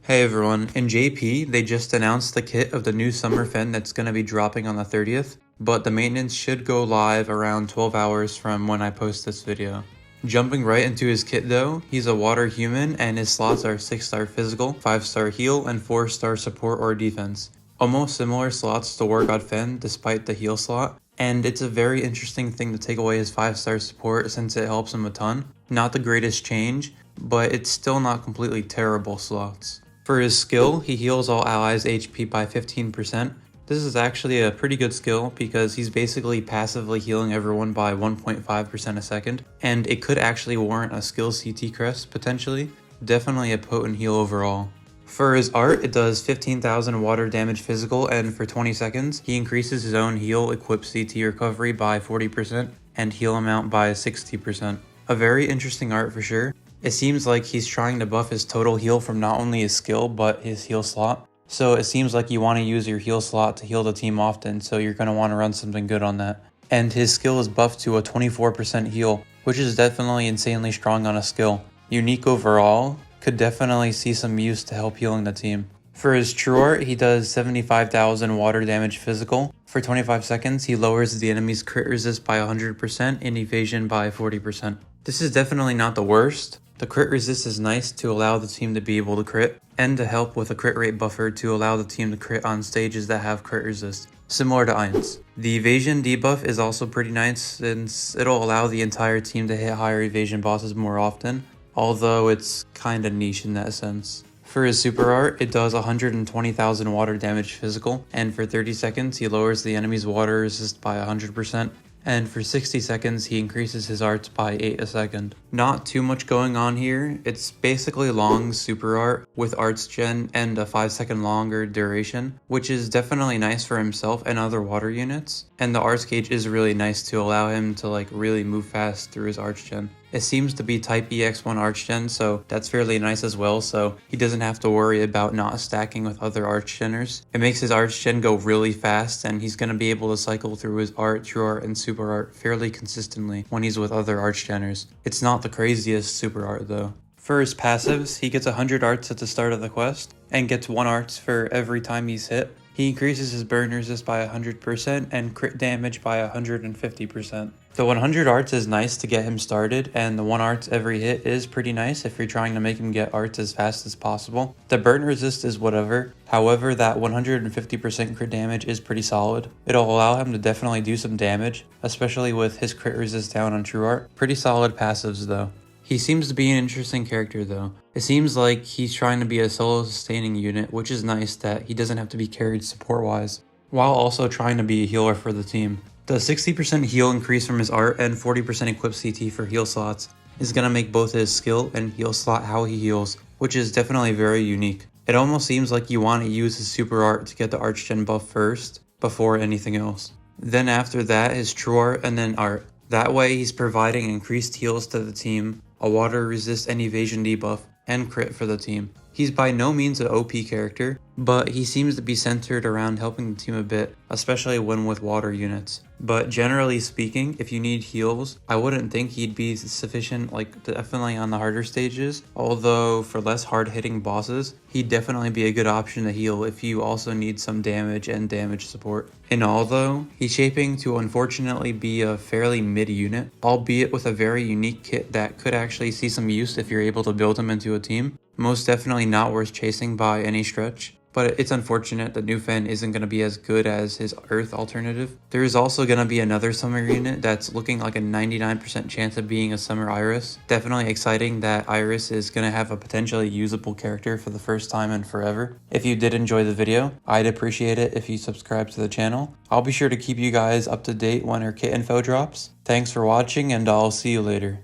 Hey everyone, in JP, they just announced the kit of the new summer FEN that's going to be dropping on the 30th, but the maintenance should go live around 12 hours from when I post this video. Jumping right into his kit though, he's a water human and his slots are 6-star physical, 5-star heal, and 4-star support or defense. Almost similar slots to War God FEN despite the heal slot, and it's a very interesting thing to take away his 5-star support since it helps him a ton. Not the greatest change, but it's still not completely terrible slots. For his skill, he heals all allies' HP by 15%. This is actually a pretty good skill because he's basically passively healing everyone by 1.5% a second, and it could actually warrant a skill CT crest potentially. Definitely a potent heal overall. For his art, it does 15,000 water damage physical, and for 20 seconds, he increases his own heal equipped CT recovery by 40% and heal amount by 60%. A very interesting art for sure. It seems like he's trying to buff his total heal from not only his skill, but his heal slot. So it seems like you want to use your heal slot to heal the team often, so you're going to want to run something good on that. And his skill is buffed to a 24% heal, which is definitely insanely strong on a skill. Unique overall, could definitely see some use to help healing the team. For his true art, he does 75,000 water damage physical. For 25 seconds, he lowers the enemy's crit resist by 100% and evasion by 40%. This is definitely not the worst. The crit resist is nice to allow the team to be able to crit, and to help with a crit rate buffer to allow the team to crit on stages that have crit resist, similar to Ainz. The evasion debuff is also pretty nice since it'll allow the entire team to hit higher evasion bosses more often, although it's kinda niche in that sense. For his super art, it does 120,000 water damage physical, and for 30 seconds he lowers the enemy's water resist by 100%. And for 60 seconds, he increases his arts by 8 a second. Not too much going on here. It's basically long super art with arts gen and a 5-second longer duration, which is definitely nice for himself and other water units. And the arts gauge is really nice to allow him to really move fast through his arts gen. It seems to be type EX1 arts gen, so that's fairly nice as well, so he doesn't have to worry about not stacking with other arts geners. It makes his arts gen go really fast, and he's going to be able to cycle through his art, true art, and super art fairly consistently when he's with other arts geners. It's not the craziest super art though. For his passives, he gets 100 arts at the start of the quest, and gets 1 arts for every time he's hit. He increases his burn resist by 100% and crit damage by 150%. The 100 arts is nice to get him started, and the 1 arts every hit is pretty nice if you're trying to make him get arts as fast as possible. The burn resist is whatever, however that 150% crit damage is pretty solid. It'll allow him to definitely do some damage, especially with his crit resist down on true art. Pretty solid passives though. He seems to be an interesting character though. It seems like he's trying to be a solo sustaining unit, which is nice that he doesn't have to be carried support wise, while also trying to be a healer for the team. The 60% heal increase from his art and 40% equipped CT for heal slots is going to make both his skill and heal slot how he heals, which is definitely very unique. It almost seems like you want to use his super art to get the arch gen buff first, before anything else. Then after that, his true art and then art. That way he's providing increased heals to the team, a water resist and evasion debuff, and crit for the team. He's by no means an OP character, but he seems to be centered around helping the team a bit, especially when with water units. But generally speaking, if you need heals, I wouldn't think he'd be sufficient, definitely on the harder stages, although for less hard-hitting bosses, he'd definitely be a good option to heal if you also need some damage and damage support. In all though, he's shaping to unfortunately be a fairly mid unit, albeit with a very unique kit that could actually see some use if you're able to build him into a team. Most definitely not worth chasing by any stretch, but it's unfortunate that new FEN isn't going to be as good as his Earth alternative. There is also going to be another summer unit that's looking like a 99% chance of being a summer Iris. Definitely exciting that Iris is going to have a potentially usable character for the first time in forever. If you did enjoy the video, I'd appreciate it if you subscribe to the channel. I'll be sure to keep you guys up to date when her kit info drops. Thanks for watching, and I'll see you later.